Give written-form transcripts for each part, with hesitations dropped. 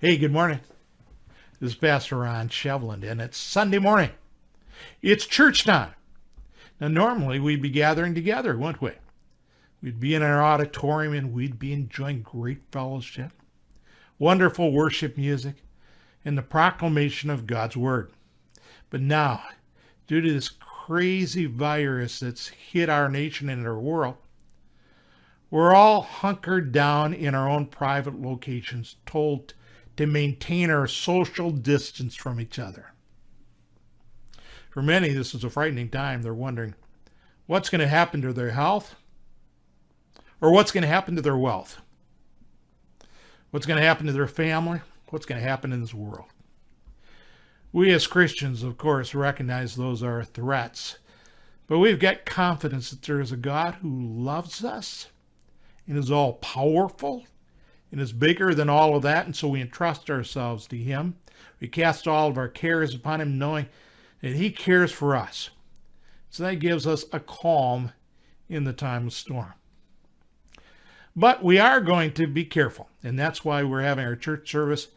Hey, good morning. This is Pastor Ron Sheveland, and it's Sunday morning. It's church time. Now, normally we'd be gathering together, wouldn't we? We'd be in our auditorium and we'd be enjoying great fellowship, wonderful worship music, and the proclamation of God's Word. But now, due to this crazy virus that's hit our nation and our world, we're all hunkered down in our own private locations, told to maintain our social distance from each other. For many, this is a frightening time. They're wondering what's going to happen to their health or what's going to happen to their wealth. What's going to happen to their family? What's going to happen in this world? We as Christians, of course, recognize those are threats, but we've got confidence that there is a God who loves us and is all powerful and is bigger than all of that, and so we entrust ourselves to Him. We cast all of our cares upon Him, knowing that He cares for us. So that gives us a calm in the time of storm. But we are going to be careful, and that's why we're having our church service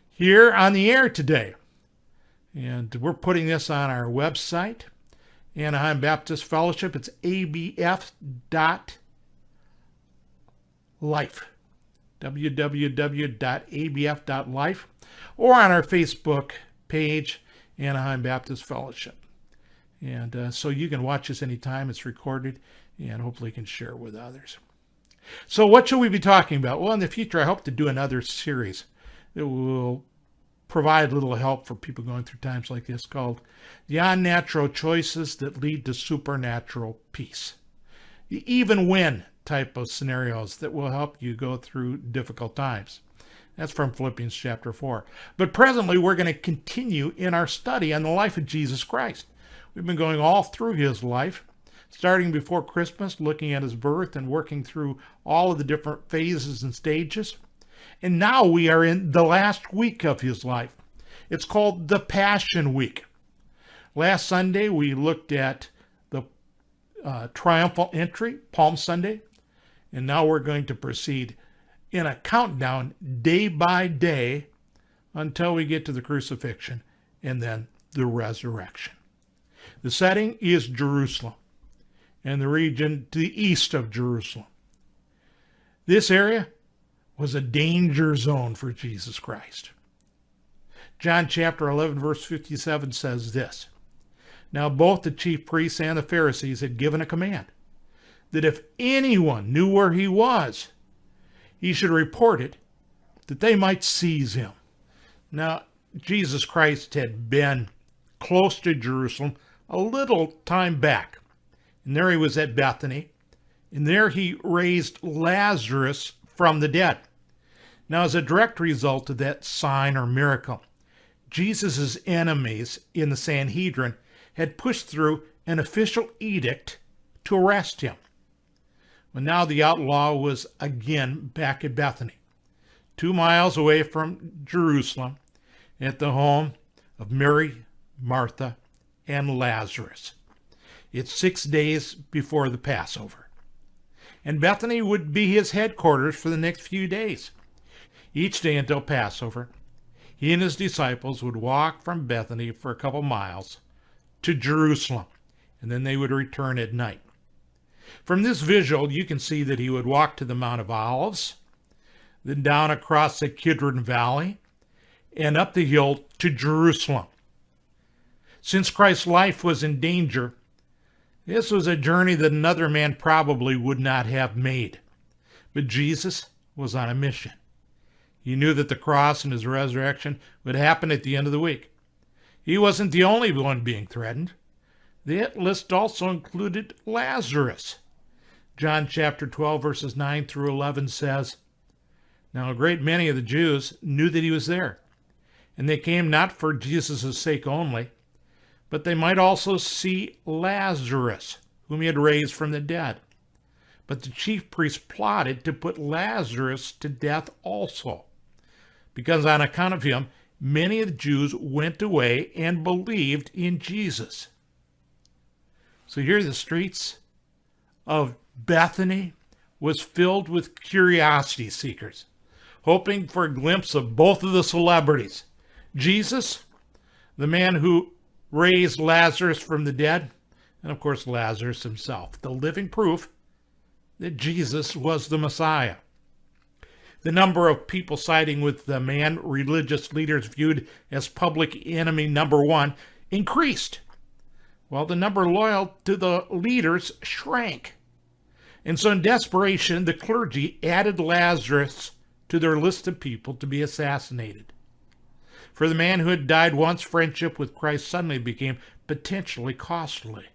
here on the air today. And we're putting this on our website, Anaheim Baptist Fellowship. It's abf.life. www.abf.life, or on our Facebook page, Anaheim Baptist Fellowship. And so you can watch this anytime. It's recorded, and hopefully you can share it with others. So what should we be talking about? Well, in the future, I hope to do another series that will provide a little help for people going through times like this, called The Unnatural Choices That Lead to Supernatural Peace. The even when type of scenarios that will help you go through difficult times. That's from Philippians chapter 4. But presently, we're going to continue in our study on the life of Jesus Christ. We've been going all through His life, starting before Christmas, looking at His birth and working through all of the different phases and stages. And now we are in the last week of His life. It's called the Passion Week. Last Sunday, we looked at the triumphal entry, Palm Sunday. And now we're going to proceed in a countdown day by day until we get to the crucifixion and then the resurrection. The setting is Jerusalem and the region to the east of Jerusalem. This area was a danger zone for Jesus Christ. John chapter 11, verse 57 says this: Now both the chief priests and the Pharisees had given a command that if anyone knew where He was, he should report it, that they might seize Him. Now, Jesus Christ had been close to Jerusalem a little time back. And there He was at Bethany. And there He raised Lazarus from the dead. Now, as a direct result of that sign or miracle, Jesus' enemies in the Sanhedrin had pushed through an official edict to arrest Him. But now the outlaw was again back at Bethany, 2 miles away from Jerusalem, at the home of Mary, Martha, and Lazarus. It's 6 days before the Passover. And Bethany would be His headquarters for the next few days. Each day until Passover, He and His disciples would walk from Bethany for a couple miles to Jerusalem, and then they would return at night. From this visual, you can see that He would walk to the Mount of Olives, then down across the Kidron Valley, and up the hill to Jerusalem. Since Christ's life was in danger, this was a journey that another man probably would not have made. But Jesus was on a mission. He knew that the cross and His resurrection would happen at the end of the week. He wasn't the only one being threatened. The list also included Lazarus. John chapter 12, verses 9 through 11 says, Now a great many of the Jews knew that He was there, and they came not for Jesus' sake only, but they might also see Lazarus, whom He had raised from the dead. But the chief priests plotted to put Lazarus to death also, because on account of him, many of the Jews went away and believed in Jesus. So here the streets of Bethany was filled with curiosity seekers, hoping for a glimpse of both of the celebrities. Jesus, the man who raised Lazarus from the dead, and of course Lazarus himself, the living proof that Jesus was the Messiah. The number of people siding with the man religious leaders viewed as public enemy number one increased, while the number loyal to the leaders shrank. And so in desperation, the clergy added Lazarus to their list of people to be assassinated. For the man who had died once, friendship with Christ suddenly became potentially costly.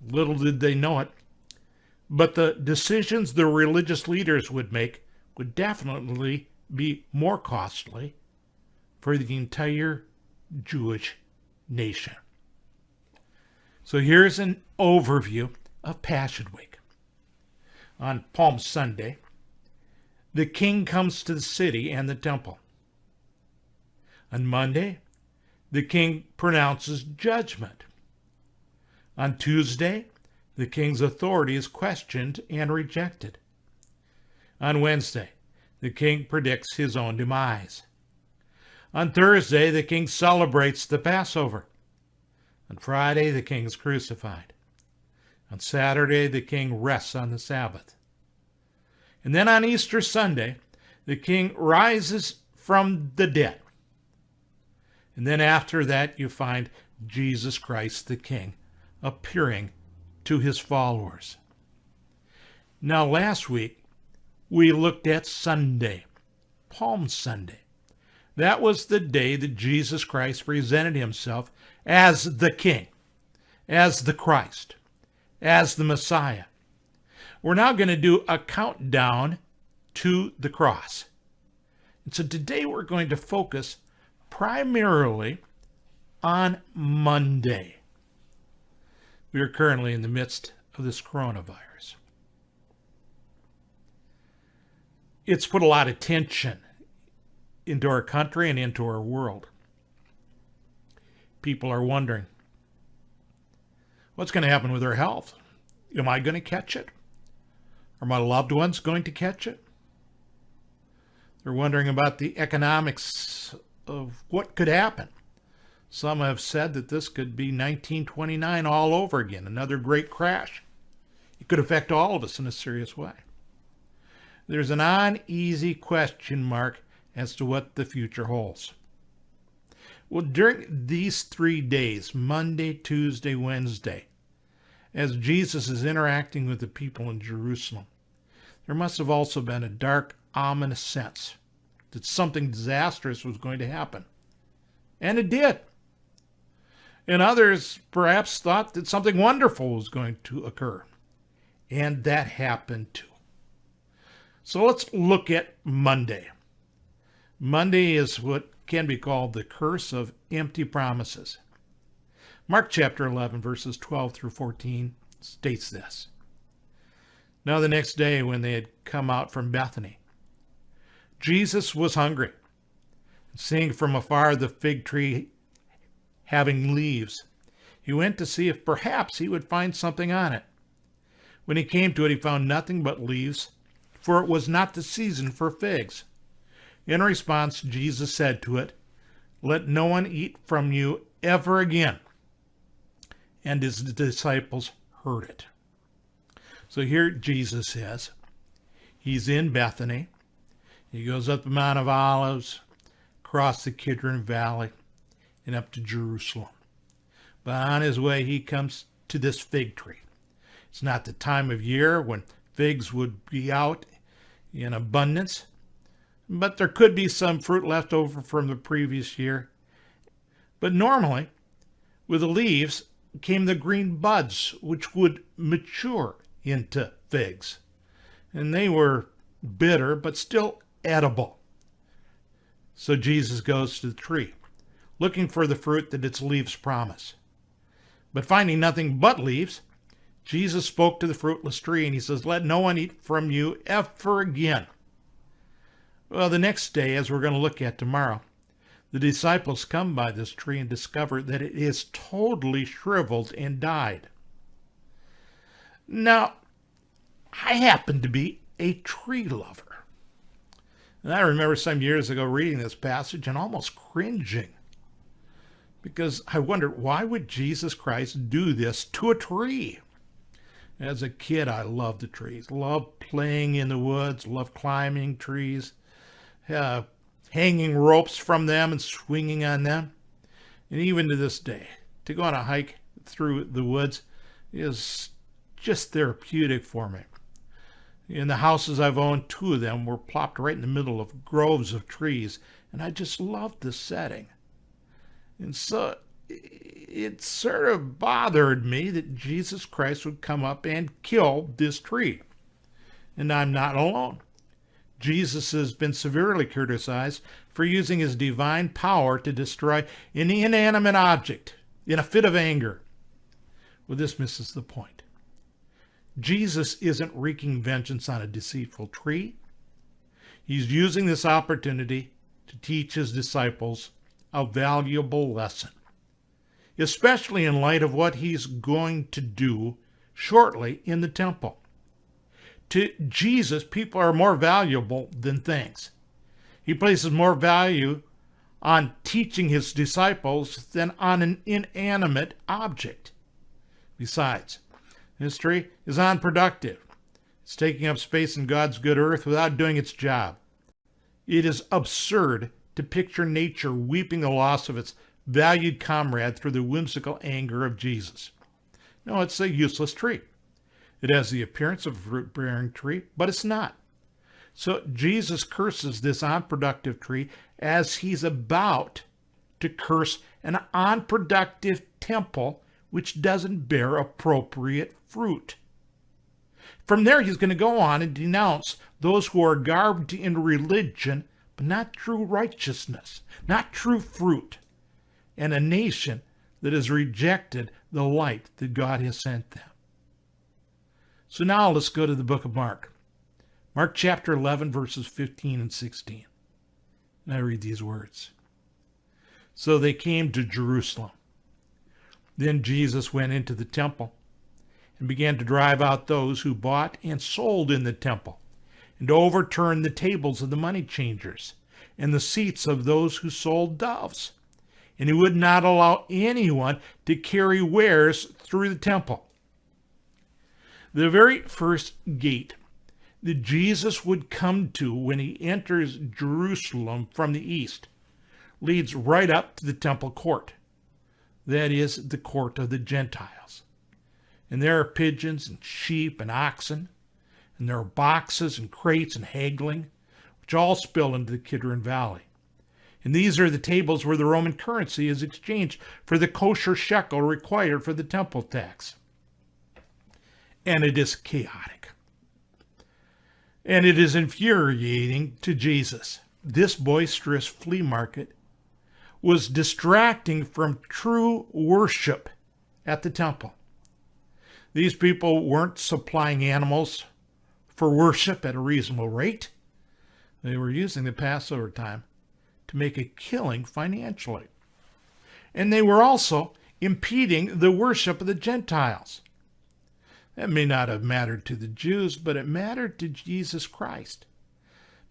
Little did they know it, but the decisions the religious leaders would make would definitely be more costly for the entire Jewish nation. So here's an overview of Passion Week. On Palm Sunday, the king comes to the city and the temple. On Monday, the king pronounces judgment. On Tuesday, the king's authority is questioned and rejected. On Wednesday, the king predicts his own demise. On Thursday, the king celebrates the Passover. On Friday, the king is crucified. On Saturday, the king rests on the Sabbath. And then on Easter Sunday, the king rises from the dead. And then after that, you find Jesus Christ the King appearing to his followers. Now, last week, we looked at Sunday, Palm Sunday. That was the day that Jesus Christ presented himself as the King, as the Christ, as the Messiah. We're now going to do a countdown to the cross. And so today we're going to focus primarily on Monday. We are currently in the midst of this coronavirus. It's put a lot of tension into our country and into our world. People are wondering, what's going to happen with our health? Am I going to catch it? Are my loved ones going to catch it? They're wondering about the economics of what could happen. Some have said that this could be 1929 all over again, another great crash. It could affect all of us in a serious way. There's an uneasy question mark as to what the future holds. Well, during these 3 days, Monday, Tuesday, Wednesday, as Jesus is interacting with the people in Jerusalem, there must have also been a dark, ominous sense that something disastrous was going to happen. And it did. And others perhaps thought that something wonderful was going to occur. And that happened too. So let's look at Monday. Monday is what can be called the curse of empty promises. Mark chapter 11, verses 12 through 14 states this. Now the next day when they had come out from Bethany, Jesus was hungry. Seeing from afar the fig tree having leaves, he went to see if perhaps he would find something on it. When he came to it, he found nothing but leaves, for it was not the season for figs. In response, Jesus said to it, "Let no one eat from you ever again." And his disciples heard it. So here Jesus is. He's in Bethany. He goes up the Mount of Olives, across the Kidron Valley, and up to Jerusalem. But on his way, he comes to this fig tree. It's not the time of year when figs would be out in abundance, but there could be some fruit left over from the previous year. But normally, with the leaves came the green buds, which would mature into figs. And they were bitter, but still edible. So Jesus goes to the tree, looking for the fruit that its leaves promise. But finding nothing but leaves, Jesus spoke to the fruitless tree, and he says, "Let no one eat from you ever again." Well, the next day, as we're going to look at tomorrow, the disciples come by this tree and discover that it is totally shriveled and died. Now, I happen to be a tree lover. And I remember some years ago reading this passage and almost cringing, because I wondered, why would Jesus Christ do this to a tree? As a kid, I loved the trees, loved playing in the woods, loved climbing trees, hanging ropes from them and swinging on them. And even to this day, to go on a hike through the woods is just therapeutic for me. In the houses I've owned, 2 of them were plopped right in the middle of groves of trees, and I just loved the setting. And so it sort of bothered me that Jesus Christ would come up and kill this tree. And I'm not alone. Jesus has been severely criticized for using his divine power to destroy an inanimate object in a fit of anger. Well, this misses the point. Jesus isn't wreaking vengeance on a deceitful tree. He's using this opportunity to teach his disciples a valuable lesson, especially in light of what he's going to do shortly in the temple. To Jesus, people are more valuable than things. He places more value on teaching his disciples than on an inanimate object. Besides, this tree is unproductive. It's taking up space in God's good earth without doing its job. It is absurd to picture nature weeping the loss of its valued comrade through the whimsical anger of Jesus. No, it's a useless tree. It has the appearance of a fruit-bearing tree, but it's not. So Jesus curses this unproductive tree as he's about to curse an unproductive temple which doesn't bear appropriate fruit. From there, he's going to go on and denounce those who are garbed in religion, but not true righteousness, not true fruit, and a nation that has rejected the light that God has sent them. So now let's go to the book of Mark. Mark chapter 11, verses 15 and 16. And I read these words. So they came to Jerusalem. Then Jesus went into the temple and began to drive out those who bought and sold in the temple, and to overturn the tables of the money changers and the seats of those who sold doves. And he would not allow anyone to carry wares through the temple. The very first gate that Jesus would come to when he enters Jerusalem from the east leads right up to the temple court. That is the court of the Gentiles. And there are pigeons and sheep and oxen, and there are boxes and crates and haggling, which all spill into the Kidron Valley. And these are the tables where the Roman currency is exchanged for the kosher shekel required for the temple tax. And it is chaotic. And it is infuriating to Jesus. This boisterous flea market was distracting from true worship at the temple. These people weren't supplying animals for worship at a reasonable rate. They were using the Passover time to make a killing financially. And they were also impeding the worship of the Gentiles. That may not have mattered to the Jews, but it mattered to Jesus Christ,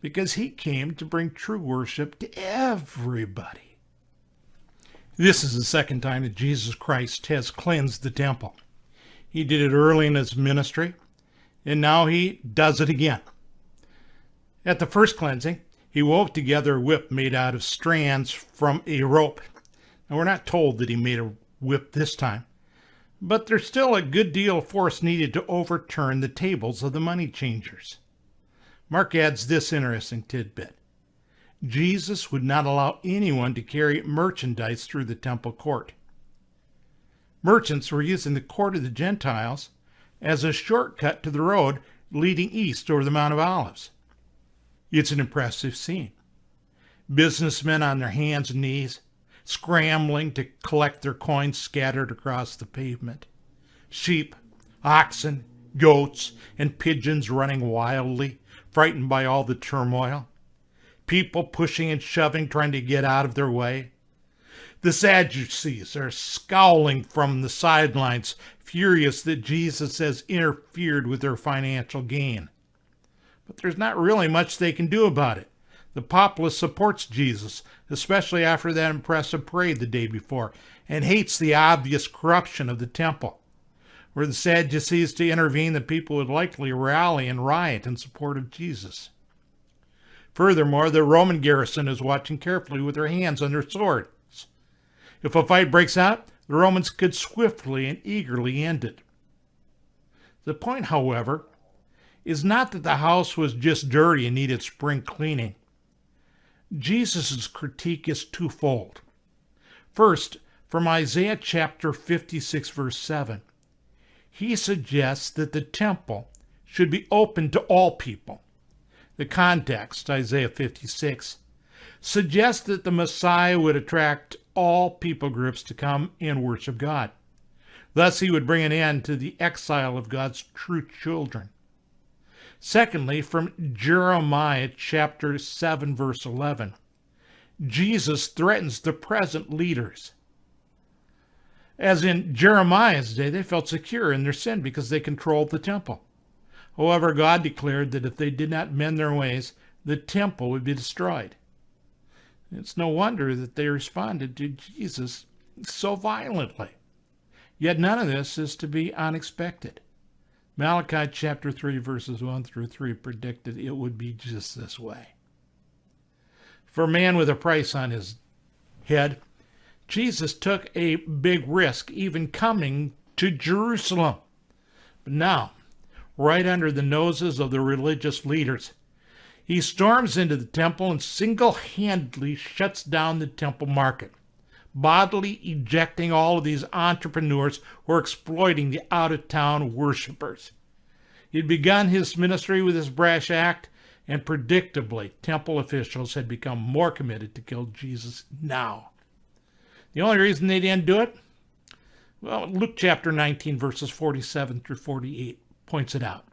because he came to bring true worship to everybody. This is the second time that Jesus Christ has cleansed the temple. He did it early in his ministry, and now he does it again. At the first cleansing, he wove together a whip made out of strands from a rope. Now, we're not told that he made a whip this time, but there's still a good deal of force needed to overturn the tables of the money changers. Mark adds this interesting tidbit. Jesus would not allow anyone to carry merchandise through the temple court. Merchants were using the court of the Gentiles as a shortcut to the road leading east over the Mount of Olives. It's an impressive scene. Businessmen on their hands and knees, scrambling to collect their coins scattered across the pavement. Sheep, oxen, goats, and pigeons running wildly, frightened by all the turmoil. People pushing and shoving, trying to get out of their way. The Sadducees are scowling from the sidelines, furious that Jesus has interfered with their financial gain. But there's not really much they can do about it. The populace supports Jesus, especially after that impressive parade the day before, and hates the obvious corruption of the temple. Were the Sadducees to intervene, the people would likely rally and riot in support of Jesus. Furthermore, the Roman garrison is watching carefully with their hands on their swords. If a fight breaks out, the Romans could swiftly and eagerly end it. The point, however, is not that the house was just dirty and needed spring cleaning. Jesus' critique is twofold. First, from Isaiah chapter 56, verse 7, he suggests that the temple should be open to all people. The context, Isaiah 56, suggests that the Messiah would attract all people groups to come and worship God. Thus, he would bring an end to the exile of God's true children. Secondly, from Jeremiah chapter 7, verse 11, Jesus threatens the present leaders. As in Jeremiah's day, they felt secure in their sin because they controlled the temple. However, God declared that if they did not mend their ways, the temple would be destroyed. It's no wonder that they responded to Jesus so violently. Yet none of this is to be unexpected. Malachi chapter 3, verses 1 through 3 predicted it would be just this way. For a man with a price on his head, Jesus took a big risk, even coming to Jerusalem. But now, right under the noses of the religious leaders, he storms into the temple and single-handedly shuts down the temple market, bodily ejecting all of these entrepreneurs who are exploiting the out-of-town worshipers. He'd begun his ministry with this brash act, and predictably, temple officials had become more committed to kill Jesus now. The only reason they didn't do it? Well, Luke chapter 19, verses 47 through 48 points it out.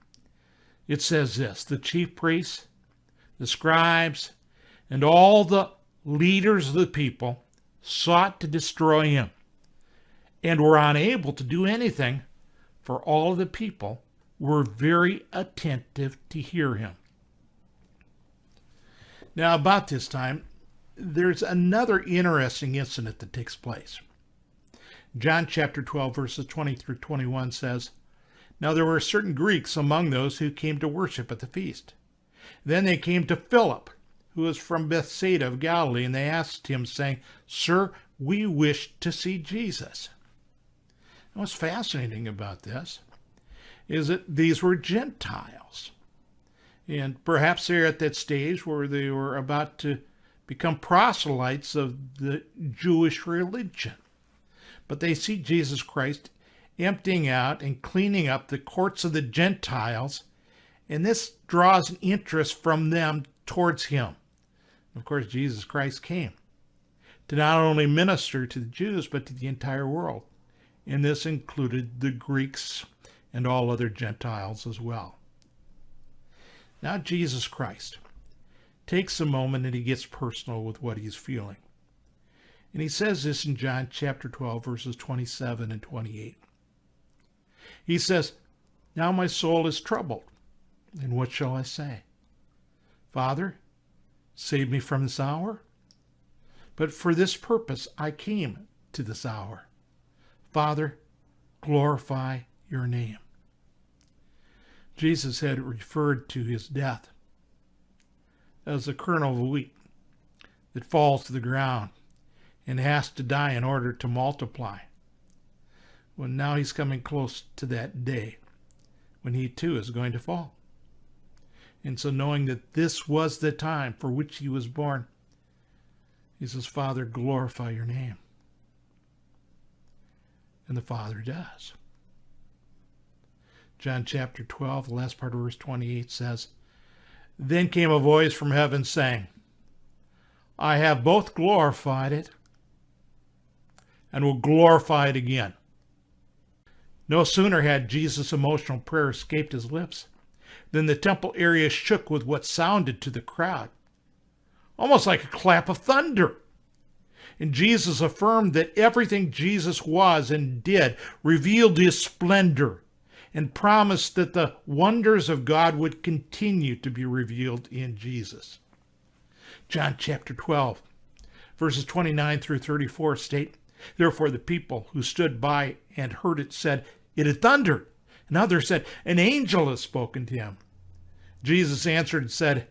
It says this: the chief priests, the scribes, and all the leaders of the people sought to destroy him and were unable to do anything, for all of the people were very attentive to hear him. Now, about this time, there's another interesting incident that takes place. John chapter 12, verses 20 through 21 says, "Now there were certain Greeks among those who came to worship at the feast. Then they came to Philip, who was from Bethsaida of Galilee, and they asked him, saying, 'Sir, we wish to see Jesus.'" And what's fascinating about this is that these were Gentiles. And perhaps they're at that stage where they were about to become proselytes of the Jewish religion. But they see Jesus Christ emptying out and cleaning up the courts of the Gentiles, and this draws an interest from them towards him. Of course, Jesus Christ came to not only minister to the Jews, but to the entire world. And this included the Greeks and all other Gentiles as well. Now Jesus Christ takes a moment and he gets personal with what he's feeling. And he says this in John chapter 12, verses 27 and 28. He says, "Now my soul is troubled, and what shall I say? Father, save me from this hour. But for this purpose I came to this hour. Father, glorify your name." Jesus had referred to his death as a kernel of wheat that falls to the ground and has to die in order to multiply. Well, now he's coming close to that day when he too is going to fall. And so knowing that this was the time for which he was born, he says, "Father, glorify your name." And the Father does. John chapter 12, the last part of verse 28 says, "Then came a voice from heaven saying, I have both glorified it and will glorify it again." No sooner had Jesus' emotional prayer escaped his lips than the temple area shook with what sounded to the crowd almost like a clap of thunder. And Jesus affirmed that everything Jesus was and did revealed his splendor, and promised that the wonders of God would continue to be revealed in Jesus. John chapter 12, verses 29 through 34 state, "Therefore the people who stood by and heard it said, 'It hath thundered.' And others said, 'An angel has spoken to him.' Jesus answered and said,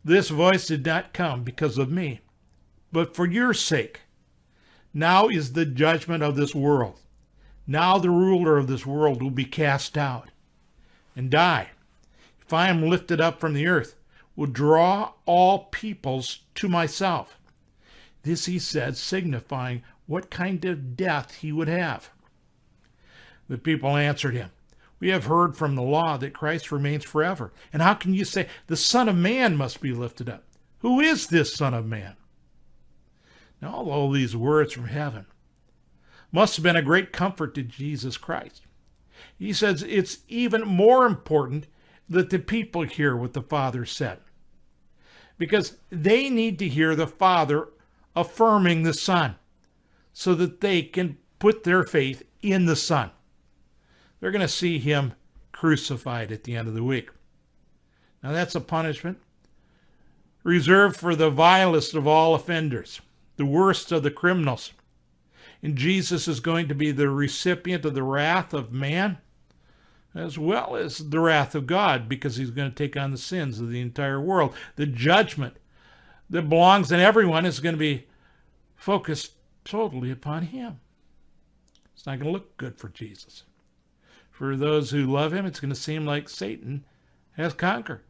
'This voice did not come because of me, but for your sake. Now is the judgment of this world. Now the ruler of this world will be cast out. And I, if I am lifted up from the earth, will draw all peoples to myself.' This he said, signifying what kind of death he would have. The people answered him, 'We have heard from the law that Christ remains forever. And how can you say the Son of Man must be lifted up? Who is this Son of Man?' Now, all these words from heaven must have been a great comfort to Jesus Christ. He says it's even more important that the people hear what the Father said, because they need to hear the Father affirming the Son so that they can put their faith in the Son. They're going to see him crucified at the end of the week. Now, that's a punishment reserved for the vilest of all offenders, the worst of the criminals. And Jesus is going to be the recipient of the wrath of man as well as the wrath of God, because he's going to take on the sins of the entire world. The judgment that belongs to everyone is going to be focused totally upon him. It's not going to look good for Jesus. For those who love him, it's going to seem like Satan has conquered.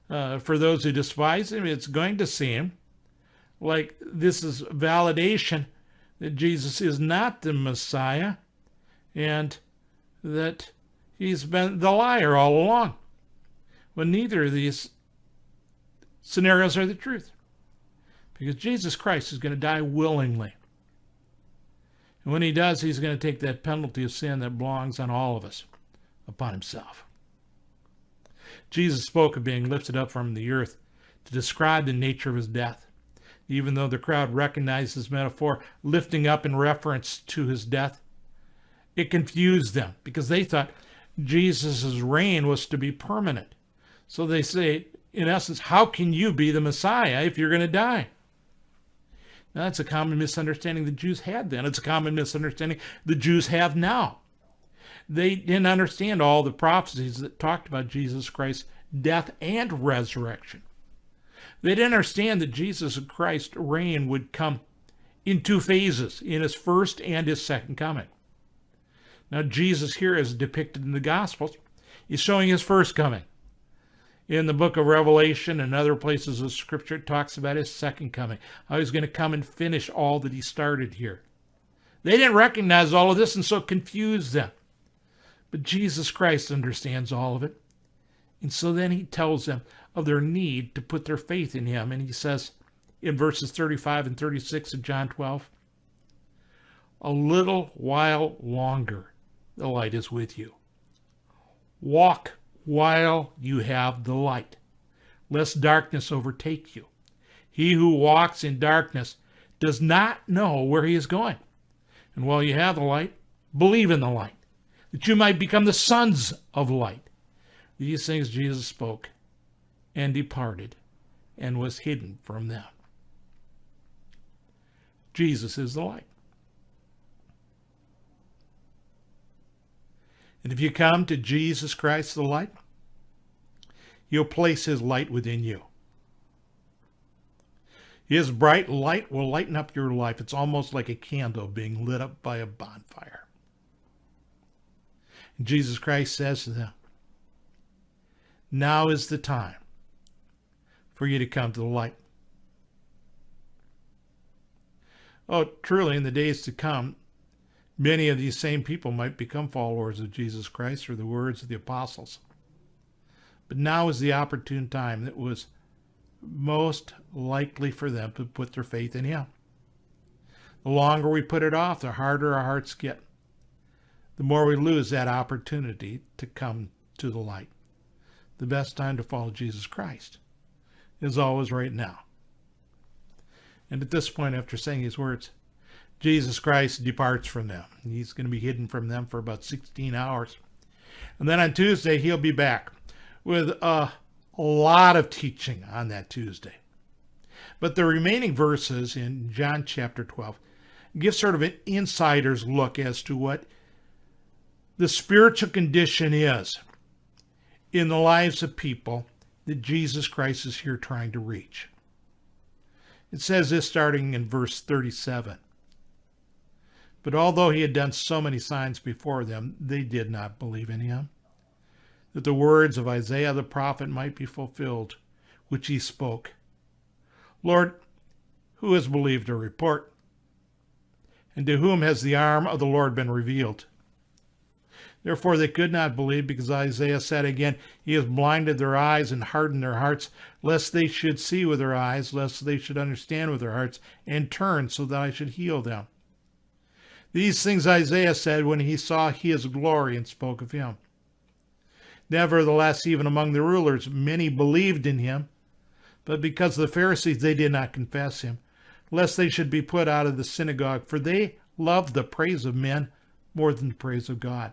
For those who despise him, it's going to seem like this is validation that Jesus is not the Messiah and that he's been the liar all along. When neither of these scenarios are the truth. Because Jesus Christ is going to die willingly. And when he does, he's going to take that penalty of sin that belongs on all of us upon himself. Jesus spoke of being lifted up from the earth to describe the nature of his death. Even though the crowd recognized his metaphor, lifting up in reference to his death, it confused them because they thought Jesus' reign was to be permanent. So they say, in essence, how can you be the Messiah if you're going to die? Now, that's a common misunderstanding the Jews had then. It's a common misunderstanding the Jews have now. They didn't understand all the prophecies that talked about Jesus Christ's death and resurrection. They didn't understand that Jesus Christ's reign would come in two phases, in his first and his second coming. Now, Jesus here, as depicted in the Gospels, is showing his first coming. In the book of Revelation and other places of Scripture, it talks about his second coming, how he's going to come and finish all that he started here. They didn't recognize all of this, and so it confused them. But Jesus Christ understands all of it. And so then he tells them of their need to put their faith in him. And he says in verses 35 and 36 of John 12, "A little while longer the light is with you. Walk while you have the light, lest darkness overtake you. He who walks in darkness does not know where he is going. And while you have the light, believe in the light, that you might become the sons of light." These things Jesus spoke and departed and was hidden from them. Jesus is the light. And if you come to Jesus Christ the light, he'll place his light within you. His bright light will lighten up your life. It's almost like a candle being lit up by a bonfire. And Jesus Christ says to them, "Now is the time for you to come to the light." Oh, truly, in the days to come, many of these same people might become followers of Jesus Christ through the words of the apostles. But now is the opportune time that was most likely for them to put their faith in him. The longer we put it off, the harder our hearts get. The more we lose that opportunity to come to the light. The best time to follow Jesus Christ is always right now. And at this point, after saying these words, Jesus Christ departs from them. He's going to be hidden from them for about 16 hours. And then on Tuesday, he'll be back with a lot of teaching on that Tuesday. But the remaining verses in John chapter 12 give sort of an insider's look as to what the spiritual condition is in the lives of people that Jesus Christ is here trying to reach. It says this starting in verse 37. But although he had done so many signs before them, they did not believe in him, that the words of Isaiah the prophet might be fulfilled, which he spoke. Lord, who has believed our report? And to whom has the arm of the Lord been revealed? Therefore they could not believe, because Isaiah said again, he has blinded their eyes and hardened their hearts, lest they should see with their eyes, lest they should understand with their hearts, and turn, so that I should heal them. These things Isaiah said when he saw his glory and spoke of him. Nevertheless, even among the rulers, many believed in him, but because of the Pharisees, they did not confess him, lest they should be put out of the synagogue, for they loved the praise of men more than the praise of God.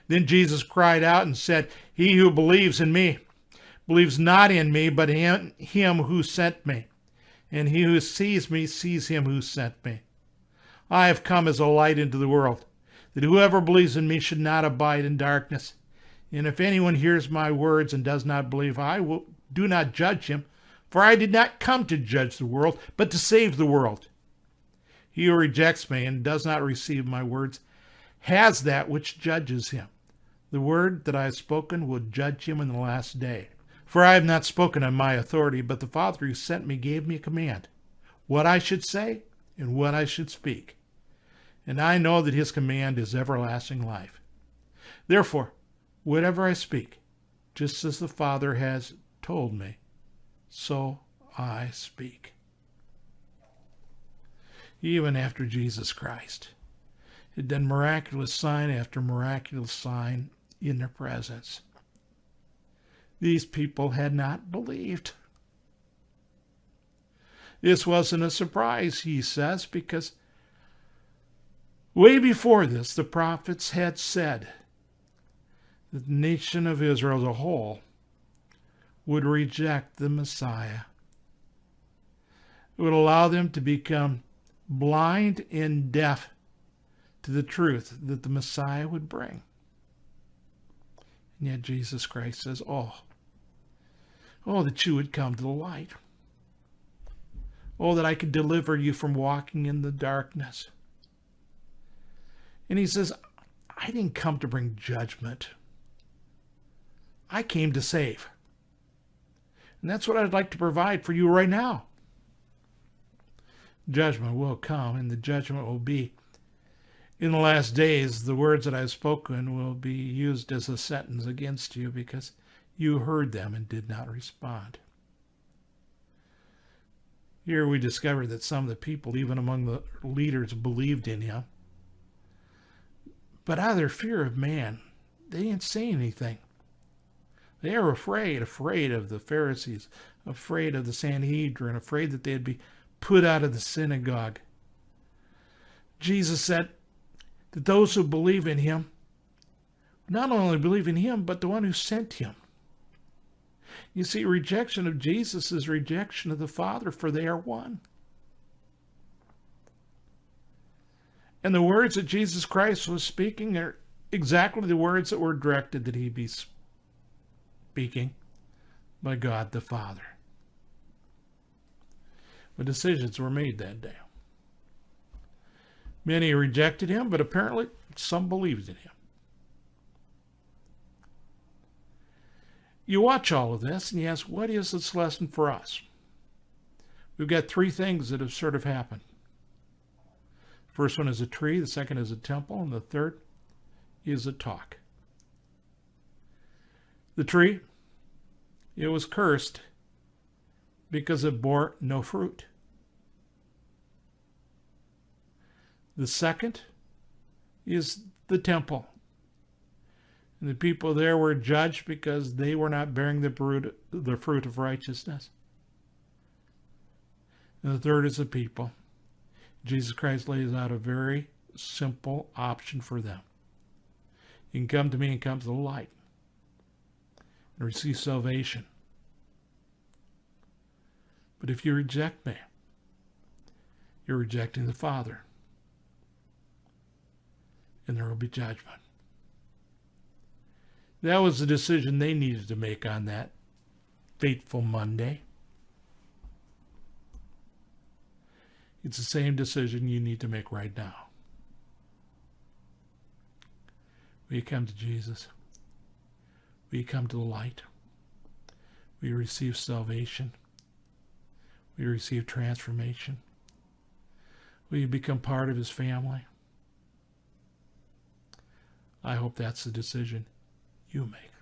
Then Jesus cried out and said, He who believes in me believes not in me, but in him who sent me. And he who sees me sees him who sent me. I have come as a light into the world, that whoever believes in me should not abide in darkness. And if anyone hears my words and does not believe, do not judge him, for I did not come to judge the world, but to save the world. He who rejects me and does not receive my words has that which judges him. The word that I have spoken will judge him in the last day. For I have not spoken on my authority, but the Father who sent me gave me a command, what I should say and what I should speak. And I know that his command is everlasting life. Therefore, whatever I speak, just as the Father has told me, so I speak. Even after Jesus Christ had done miraculous sign after miraculous sign in their presence, these people had not believed. This wasn't a surprise, he says, because way before this, the prophets had said that the nation of Israel as a whole would reject the Messiah. It would allow them to become blind and deaf to the truth that the Messiah would bring. And yet Jesus Christ says, oh, that you would come to the light. Oh, that I could deliver you from walking in the darkness. And he says, I didn't come to bring judgment. I came to save. And that's what I'd like to provide for you right now. Judgment will come, and the judgment will be in the last days. The words that I've spoken will be used as a sentence against you because you heard them and did not respond. Here we discover that some of the people, even among the leaders, believed in him. But out of their fear of man, they didn't say anything. They were afraid of the Pharisees, afraid of the Sanhedrin, afraid that they'd be put out of the synagogue. Jesus said that those who believe in him not only believe in him, but the one who sent him. You see, rejection of Jesus is rejection of the Father, for they are one. And the words that Jesus Christ was speaking are exactly the words that were directed that he be speaking by God the Father. But decisions were made that day. Many rejected him, but apparently some believed in him. You watch all of this and you ask, what is this lesson for us? We've got three things that have sort of happened. First one is a tree, the second is a temple, and the third is a talk. The tree, it was cursed because it bore no fruit. The second is the temple. And the people there were judged because they were not bearing the fruit of righteousness. And the third is the people. Jesus Christ lays out a very simple option for them. You can come to me and come to the light and receive salvation. But if you reject me, you're rejecting the Father. And there will be judgment. That was the decision they needed to make on that fateful Monday. It's the same decision you need to make right now. Will you come to Jesus? Will you come to the light? Will you receive salvation? Will you receive transformation? Will you become part of his family? I hope that's the decision you make.